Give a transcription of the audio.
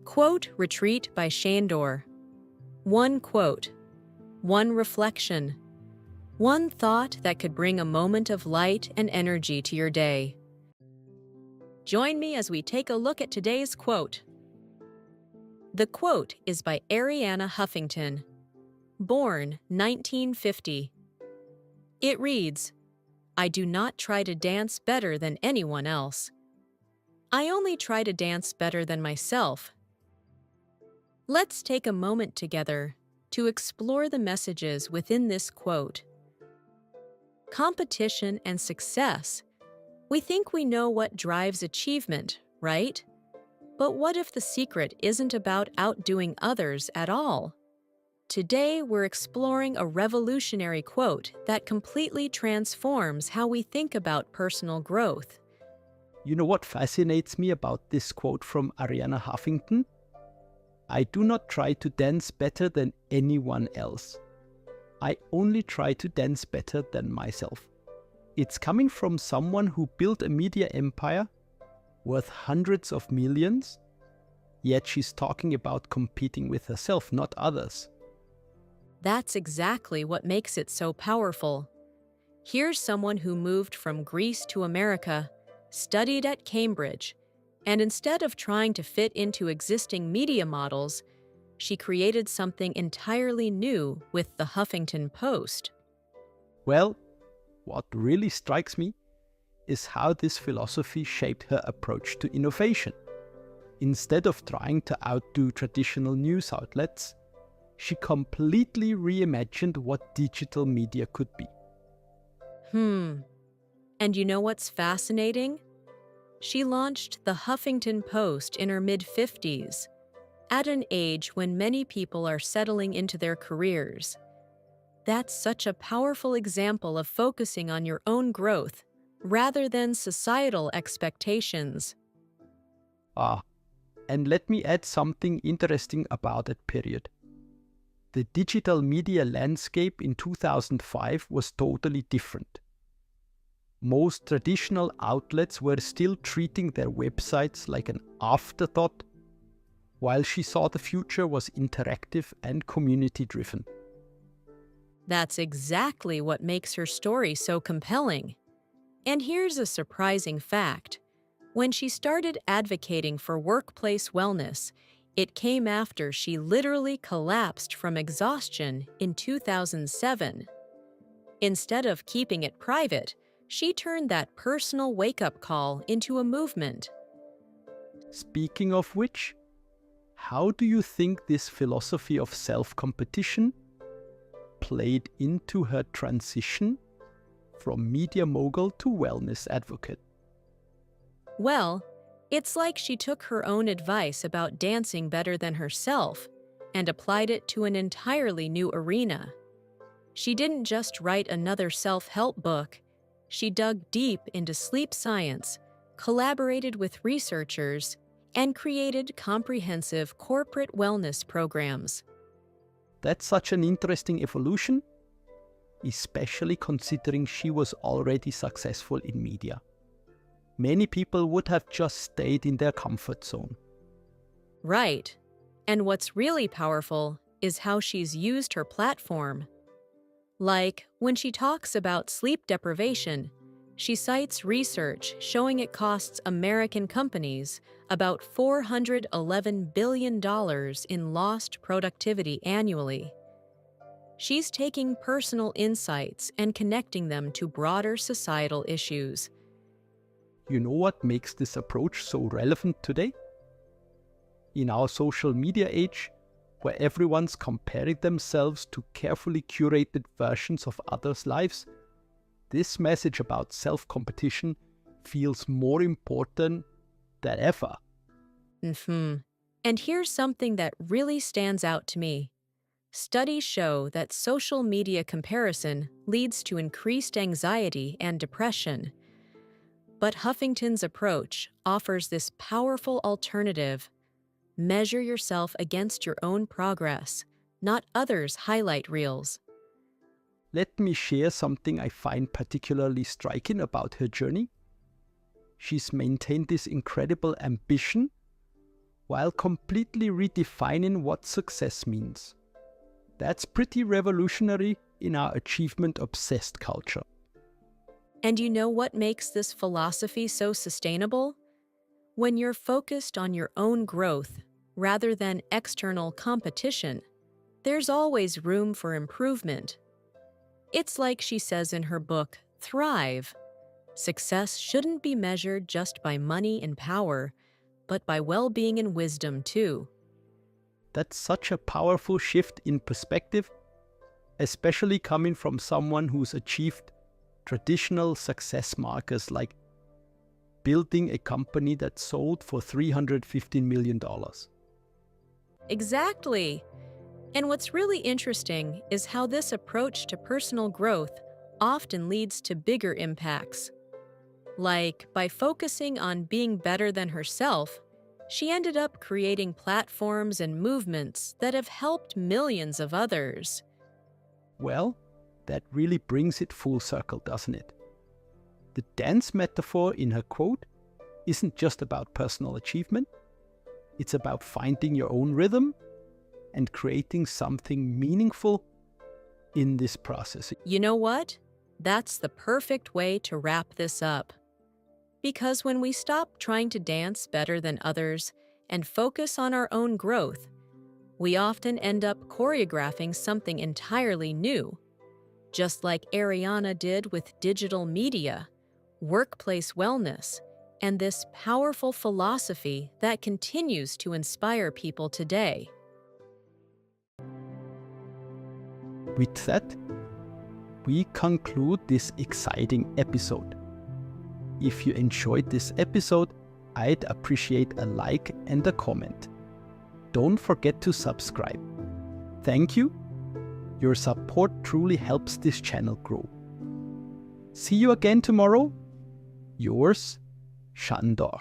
Quote Retreat by Sandor. One quote, one reflection, one thought that could bring a moment of light and energy to your day. Join me as we take a look at today's quote. The quote is by Arianna Huffington, born 1950. It reads, "I do not try to dance better than anyone else. I only try to dance better than myself." Let's take a moment together to explore the messages within this quote. Competition and success. We think we know what drives achievement, right? But what if the secret isn't about outdoing others at all? Today, we're exploring a revolutionary quote that completely transforms how we think about personal growth. You know what fascinates me about this quote from Arianna Huffington? I do not try to dance better than anyone else. I only try to dance better than myself. It's coming from someone who built a media empire worth hundreds of millions, yet she's talking about competing with herself, not others. That's exactly what makes it so powerful. Here's someone who moved from Greece to America, studied at Cambridge, and instead of trying to fit into existing media models, she created something entirely new with the Huffington Post. Well, what really strikes me is how this philosophy shaped her approach to innovation. Instead of trying to outdo traditional news outlets, she completely reimagined what digital media could be. And you know what's fascinating? She launched the Huffington Post in her mid-50s, at an age when many people are settling into their careers. That's such a powerful example of focusing on your own growth rather than societal expectations. And let me add something interesting about that period. The digital media landscape in 2005 was totally different. Most traditional outlets were still treating their websites like an afterthought, while she saw the future was interactive and community-driven. That's exactly what makes her story so compelling. And here's a surprising fact. When she started advocating for workplace wellness, it came after she literally collapsed from exhaustion in 2007. Instead of keeping it private, she turned that personal wake-up call into a movement. Speaking of which, how do you think this philosophy of self-competition played into her transition from media mogul to wellness advocate? Well, it's like she took her own advice about dancing better than herself and applied it to an entirely new arena. She didn't just write another self-help book. She dug deep into sleep science, collaborated with researchers, and created comprehensive corporate wellness programs. That's such an interesting evolution, especially considering she was already successful in media. Many people would have just stayed in their comfort zone. Right. And what's really powerful is how she's used her platform. Like, when she talks about sleep deprivation, she cites research showing it costs American companies about $411 billion in lost productivity annually. She's taking personal insights and connecting them to broader societal issues. You know what makes this approach so relevant today? In our social media age, where everyone's comparing themselves to carefully curated versions of others' lives, this message about self-competition feels more important than ever. And here's something that really stands out to me. Studies show that social media comparison leads to increased anxiety and depression. But Huffington's approach offers this powerful alternative. Measure yourself against your own progress, not others' highlight reels. Let me share something I find particularly striking about her journey. She's maintained this incredible ambition while completely redefining what success means. That's pretty revolutionary in our achievement-obsessed culture. And you know what makes this philosophy so sustainable? When you're focused on your own growth rather than external competition, there's always room for improvement. It's like she says in her book, Thrive. Success shouldn't be measured just by money and power, but by well-being and wisdom too. That's such a powerful shift in perspective, especially coming from someone who's achieved traditional success markers like building a company that sold for $315 million. Exactly. And what's really interesting is how this approach to personal growth often leads to bigger impacts. Like, by focusing on being better than herself, she ended up creating platforms and movements that have helped millions of others. Well, that really brings it full circle, doesn't it? The dance metaphor in her quote isn't just about personal achievement. It's about finding your own rhythm and creating something meaningful in this process. You know what? That's the perfect way to wrap this up. Because when we stop trying to dance better than others and focus on our own growth, we often end up choreographing something entirely new, just like Arianna did with digital media, workplace wellness, and this powerful philosophy that continues to inspire people today. With that, we conclude this exciting episode. If you enjoyed this episode, I'd appreciate a like and a comment. Don't forget to subscribe. Thank you. Your support truly helps this channel grow. See you again tomorrow. Yours, Sandor.